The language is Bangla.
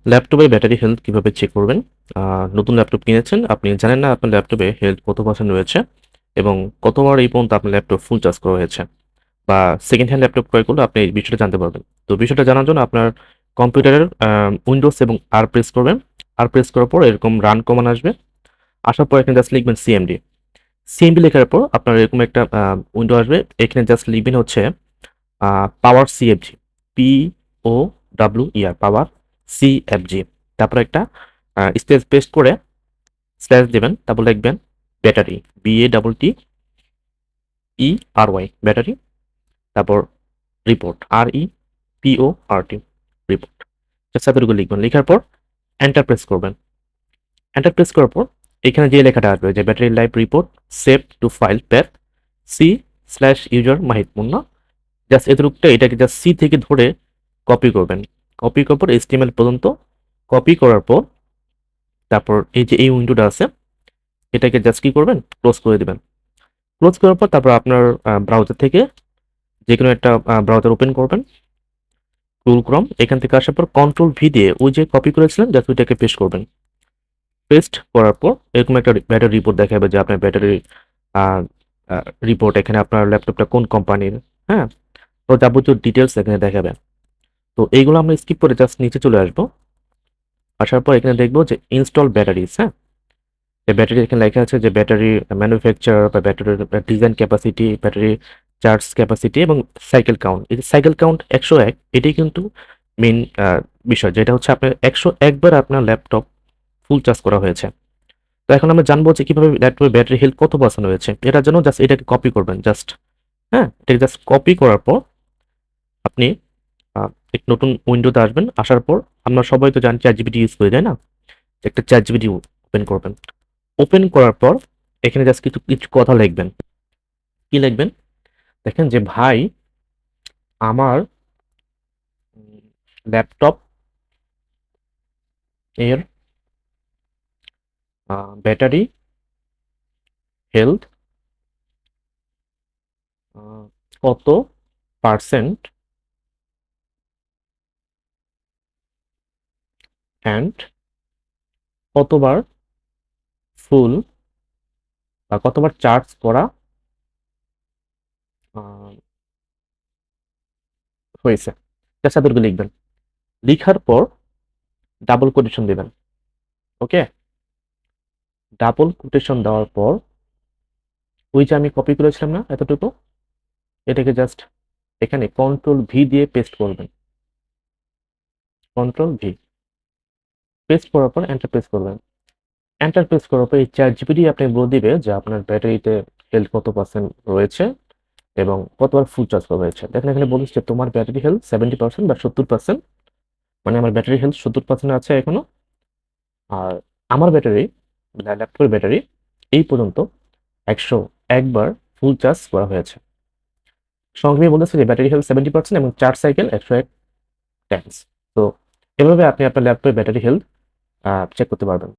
ল্যাপটপের ব্যাটারি হেলথ কিভাবে চেক করবেন? নতুন ল্যাপটপ কিনেছেন, আপনি জানেন না আপনার ল্যাপটপে হেলথ কত পার্সেন্ট রয়েছে এবং কতবার এই পর্যন্ত আপনার ল্যাপটপ ফুল চার্জ করা হয়েছে, বা সেকেন্ড হ্যান্ড ল্যাপটপ ক্রয় করলে আপনি এই বিষয়টা জানতে পারবেন। তো বিষয়টা জানার জন্য আপনার কম্পিউটারের উইন্ডোজ এবং আর প্রেস করবেন। আর প্রেস করার পর এরকম রান কমান্ড আসবে। আসার পর এখানে জাস্ট লিখবেন সিএমডি। সিএমডি লেখার পর আপনার এরকম একটা উইন্ডো আসবে। এখানে জাস্ট লিখবেন হচ্ছে পাওয়ার সিএফজি, পি ও ডাব্লিউ ইয়ার পাওয়ার সিএফজি। তারপর একটা স্পেস পেস্ট করে স্ল্যাশ দেবেন, তারপর লিখবেন ব্যাটারি, BATTERY ব্যাটারি, তারপর রিপোর্ট, REPORT রিপোর্ট। জাস্ট এতটুকু লিখবেন। লেখার পর এন্টার প্রেস করবেন। এন্টার প্রেস করার পর এখানে যে লেখাটা আসবে যে battery life report save to file path C/user Mahit Munna, just এতটুকুটা এটাকে জাস্ট সি থেকে ধরে কপি করবেন। কপি করার পর HTML পর্যন্ত কপি করার পর তারপর এই যে এই উইন্ডোটা আছে এটাকে জাস্ট কি করবেন, ক্লোজ করে দিবেন। ক্লোজ করার পর তারপর আপনার ব্রাউজার থেকে যে কোনো একটা ব্রাউজার ওপেন করবেন, গুগল ক্রোম। এখান থেকে আসার পর কন্ট্রোল ভি দিয়ে ওই যে কপি করেছিলেন জাস্ট ওইটাকে পেস্ট করবেন। পেস্ট করার পর এরকম একটা ব্যাটারি রিপোর্ট দেখাবে যে আপনার ব্যাটারি রিপোর্ট, এখানে আপনার ল্যাপটপটা কোন কোম্পানির, হ্যাঁ, তো যাবতীয় ডিটেলস এখানে দেখাবে। তো এইগুলো আমরা স্কিপ করে জাস্ট নিচে চলে আসবো। আসার পর এখানে দেখবো যে ইনস্টল ব্যাটারিজ, হ্যাঁ, এই ব্যাটারি এখানে লেখা আছে যে ব্যাটারি ম্যানুফ্যাকচার বা ব্যাটারির design capacity, battery charge capacity এবং সাইকেল কাউন্ট। এই যে সাইকেল কাউন্ট 101, এটাই কিন্তু মেইন বিষয়, যেটা হচ্ছে আপনার 101 বার আপনার ল্যাপটপ ফুল চার্জ করা হয়েছে। তো এখন আমরা জানবো যে কিভাবে ল্যাপটপের ব্যাটারি হেলথ কত পার্সেন্ট হয়েছে। এটার জন্য জাস্ট এটাকে কপি করবেন, জাস্ট, হ্যাঁ, এটাকে জাস্ট কপি করার পর আপনি এক নতুন উইন্ডোতে আসবেন। আসার পর আমরা সবাই তো জানি চ্যাট জিপিটি ইউজ করি, তাই না? একটা চ্যাট জিপিটি ওপেন করবেন। ওপেন করার পর এখানে জাস্ট কিছু কিছু কথা লিখবেন। কি লিখবেন? দেখেন যে ভাই, আমার ল্যাপটপ এর ব্যাটারি হেলথ কত পার্সেন্ট অ্যান্ড কতবার ফুল বা কতবার চার্জ করা আহ, হয়েছে। জাস্ট এতটুকু লিখবেন। লিখার পর ডাবল কোটেশন দিবেন। ওকে, ডাবল কোটেশন দেওয়ার পর ওই যে আমি কপি করেছিলাম না এতটুকু, এটাকে জাস্ট এখানে কন্ট্রোল ভি দিয়ে পেস্ট করবেন। কন্ট্রোল ভি পেস্ট করার পর এন্টার প্রেস করবেন। এন্টার প্রেস করার পর এই চ্যাট জিপিটি আপনি বলে দিবে যে আপনার ব্যাটারিতে হেলথ কত পার্সেন্ট রয়েছে এবং কতবার ফুল চার্জ করা হয়েছে। দেখেন এখানে বলিস যে তোমার ব্যাটারি হেলথ 70% বা 70%, মানে আমার ব্যাটারি হেলথ 70% আছে এখনো। আর আমার ব্যাটারি, ল্যাপটপের ব্যাটারি এই পর্যন্ত 101 বার ফুল চার্জ করা হয়েছে। সংক্ষেপে বলেছে যে ব্যাটারি হেলথ 70% এবং চার্জ সাইকেল 101 টাইমস। তো এভাবে আপনি আপনার ল্যাপটপের ব্যাটারি হেলথ চেক করতে পারবেন।